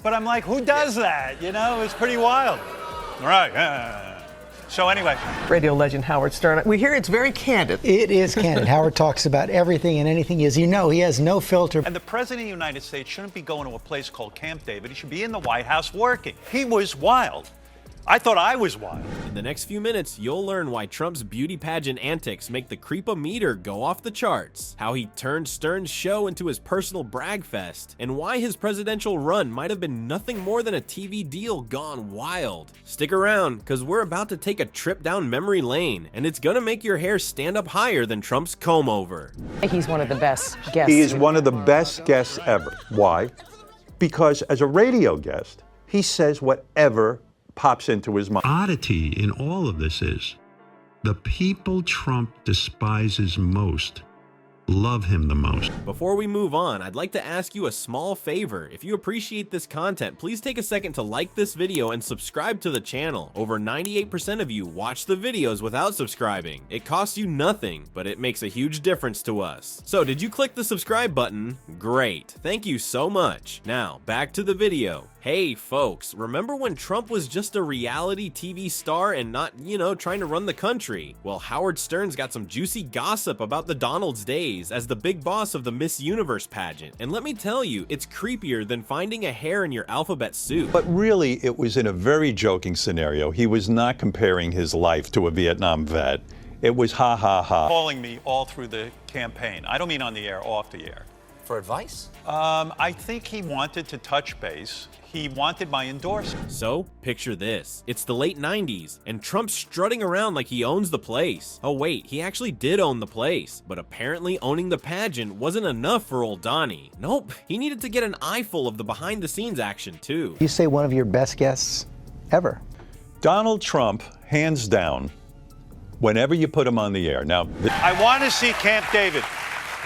But I'm like, who does that? You know, it's pretty wild. Right. So anyway. Radio legend Howard Stern. We hear it's very candid. It is candid. Howard talks about everything and anything. As you know, he has no filter. And the President of the United States shouldn't be going to a place called Camp David. He should be in the White House working. He was wild. I thought I was wild. In the next few minutes, you'll learn why Trump's beauty pageant antics make the creep-o-meter go off the charts, how he turned Stern's show into his personal brag fest, and why his presidential run might have been nothing more than a TV deal gone wild. Stick around, because we're about to take a trip down memory lane, and it's gonna make your hair stand up higher than Trump's comb-over. He's one of the best guests. He is one of the best guests ever. Why? Because as a radio guest, he says whatever pops into his mind. Oddity in all of this is the people Trump despises most love him the most. Before we move on, I'd like to ask you a small favor. If you appreciate this content, please take a second to like this video and subscribe to the channel. Over 98% of you watch the videos without subscribing. It costs you nothing, but it makes a huge difference to us. So did you click the subscribe button? Great. Thank you so much. Now, back to the video. Hey folks, remember when Trump was just a reality TV star and not, trying to run the country? Well, Howard Stern's got some juicy gossip about the Donald's days as the big boss of the Miss Universe pageant. And let me tell you, it's creepier than finding a hair in your alphabet soup. But really, it was in a very joking scenario. He was not comparing his life to a Vietnam vet. It was ha ha ha. Calling me all through the campaign. I don't mean on the air, off the air. For advice? I think he wanted to touch base. He wanted my endorsement. So, picture this. It's the late 90s, and Trump's strutting around like he owns the place. Oh wait, he actually did own the place, but apparently owning the pageant wasn't enough for old Donnie. Nope, he needed to get an eyeful of the behind-the-scenes action too. You say one of your best guests ever. Donald Trump, hands down, whenever you put him on the air. Now, I want to see Camp David.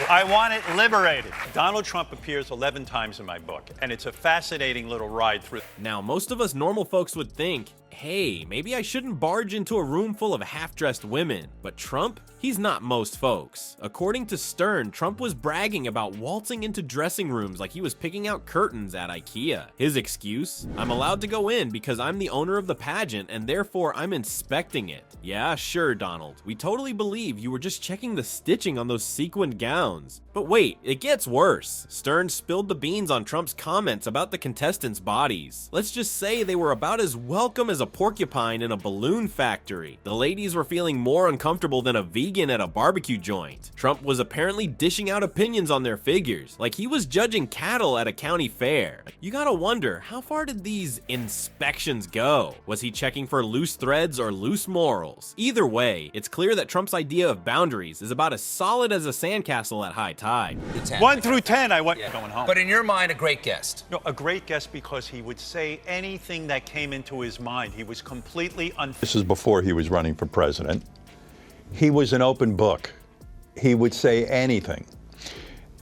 I want it liberated. Donald Trump appears 11 times in my book, and it's a fascinating little ride through. Now, most of us normal folks would think, hey, maybe I shouldn't barge into a room full of half-dressed women. But Trump? He's not most folks. According to Stern, Trump was bragging about waltzing into dressing rooms like he was picking out curtains at IKEA. His excuse? I'm allowed to go in because I'm the owner of the pageant and therefore I'm inspecting it. Yeah, sure, Donald. We totally believe you were just checking the stitching on those sequined gowns. But wait, it gets worse. Stern spilled the beans on Trump's comments about the contestants' bodies. Let's just say they were about as welcome as a porcupine in a balloon factory. The ladies were feeling more uncomfortable than a vegan at a barbecue joint. Trump was apparently dishing out opinions on their figures, like he was judging cattle at a county fair. You gotta wonder, how far did these inspections go? Was he checking for loose threads or loose morals? Either way, it's clear that Trump's idea of boundaries is about as solid as a sandcastle at high tide. 1 through 10, I went going home. But in your mind, a great guest. No, a great guest because he would say anything that came into his mind. He was completely this is before he was running for president. He was an open book. He would say anything.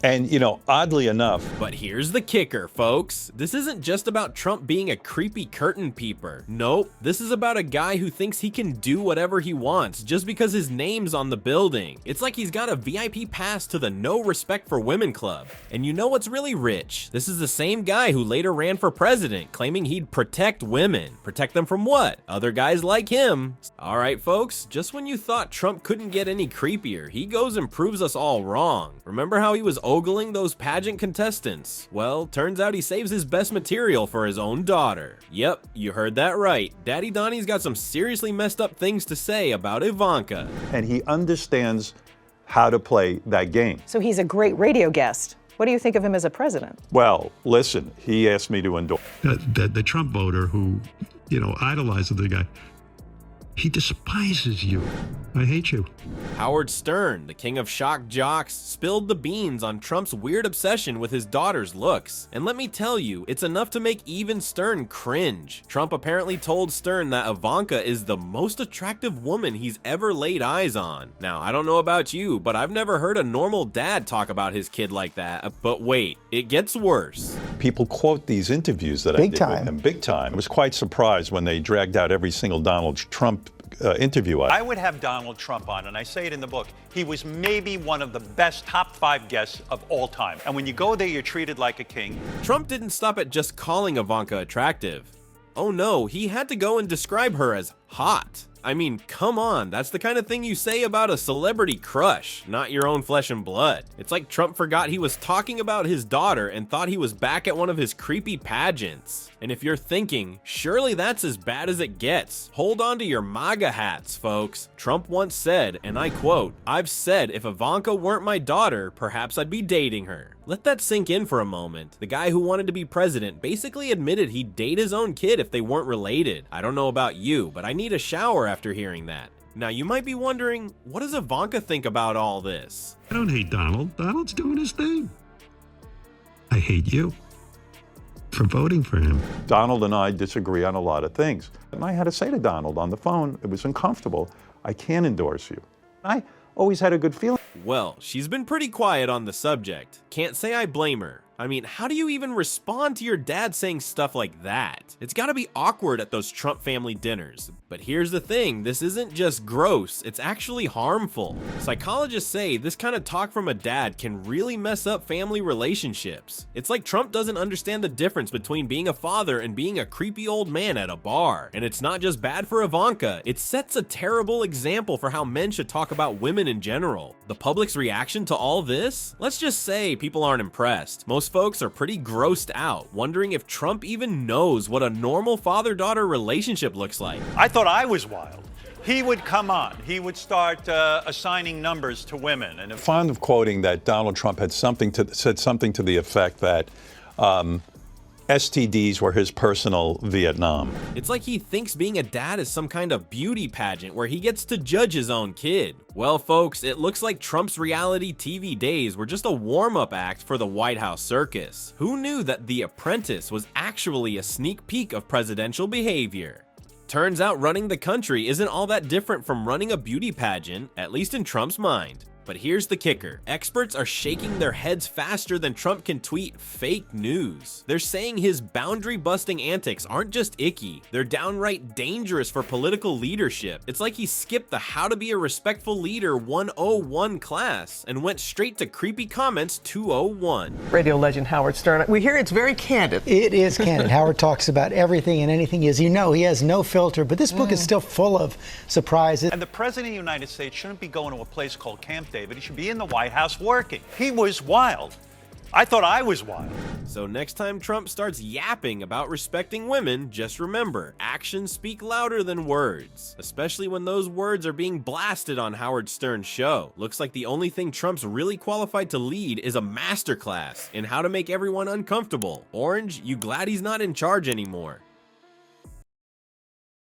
And, oddly enough. But here's the kicker, folks. This isn't just about Trump being a creepy curtain peeper. Nope, this is about a guy who thinks he can do whatever he wants just because his name's on the building. It's like he's got a VIP pass to the No Respect for Women Club. And you know what's really rich? This is the same guy who later ran for president, claiming he'd protect women. Protect them from what? Other guys like him. All right, folks, just when you thought Trump couldn't get any creepier, he goes and proves us all wrong. Remember how he was ogling those pageant contestants? Well, turns out he saves his best material for his own daughter. Yep, you heard that right. Daddy Donnie's got some seriously messed up things to say about Ivanka. And he understands how to play that game. So he's a great radio guest. What do you think of him as a president? Well, listen, he asked me to endorse. The Trump voter who, idolizes the guy, he despises you. I hate you. Howard Stern, the king of shock jocks, spilled the beans on Trump's weird obsession with his daughter's looks. And let me tell you, it's enough to make even Stern cringe. Trump apparently told Stern that Ivanka is the most attractive woman he's ever laid eyes on. Now, I don't know about you, but I've never heard a normal dad talk about his kid like that. But wait, it gets worse. People quote these interviews that I did with him big time. I was quite surprised when they dragged out every single Donald Trump interview us. I would have Donald Trump on, and I say it in the book. He was maybe one of the best top 5 guests of all time. And when you go there, you're treated like a king. Trump didn't stop at just calling Ivanka attractive. Oh no, he had to go and describe her as hot. I mean, come on, that's the kind of thing you say about a celebrity crush, not your own flesh and blood. It's like Trump forgot he was talking about his daughter and thought he was back at one of his creepy pageants. And if you're thinking, surely that's as bad as it gets, hold on to your MAGA hats, folks. Trump once said, and I quote, "I've said if Ivanka weren't my daughter, perhaps I'd be dating her." Let that sink in for a moment. The guy who wanted to be president basically admitted he'd date his own kid if they weren't related. I don't know about you, but I need a shower after hearing that. Now you might be wondering, what does Ivanka think about all this? I don't hate Donald. Donald's doing his thing. I hate you for voting for him. Donald and I disagree on a lot of things. And I had to say to Donald on the phone, it was uncomfortable, I can't endorse you. I always had a good feeling. Well, she's been pretty quiet on the subject. Can't say I blame her. I mean, how do you even respond to your dad saying stuff like that? It's gotta be awkward at those Trump family dinners. But here's the thing, this isn't just gross, it's actually harmful. Psychologists say this kind of talk from a dad can really mess up family relationships. It's like Trump doesn't understand the difference between being a father and being a creepy old man at a bar. And it's not just bad for Ivanka, it sets a terrible example for how men should talk about women in general. The public's reaction to all this? Let's just say people aren't impressed. Most folks are pretty grossed out, wondering if Trump even knows what a normal father-daughter relationship looks like. I thought I was wild. He would come on. He would start assigning numbers to women. And if Fond of quoting that Donald Trump had said something to the effect that STDs were his personal Vietnam. It's like he thinks being a dad is some kind of beauty pageant where he gets to judge his own kid. Well, folks, it looks like Trump's reality TV days were just a warm-up act for the White House circus. Who knew that The Apprentice was actually a sneak peek of presidential behavior? Turns out running the country isn't all that different from running a beauty pageant, at least in Trump's mind. But here's the kicker. Experts are shaking their heads faster than Trump can tweet fake news. They're saying his boundary-busting antics aren't just icky, they're downright dangerous for political leadership. It's like he skipped the How to Be a Respectful Leader 101 class and went straight to creepy comments 201. Radio legend Howard Stern. We hear it's very candid. It is candid. Howard talks about everything and anything. As you know, he has no filter, but this book is still full of surprises. And the President of the United States shouldn't be going to a place called Camp David. He should be in the White House working. He was wild. I thought I was wild. So next time Trump starts yapping about respecting women, just remember, actions speak louder than words, especially when those words are being blasted on Howard Stern's show. Looks like the only thing Trump's really qualified to lead is a masterclass in how to make everyone uncomfortable. Orange, you glad he's not in charge anymore?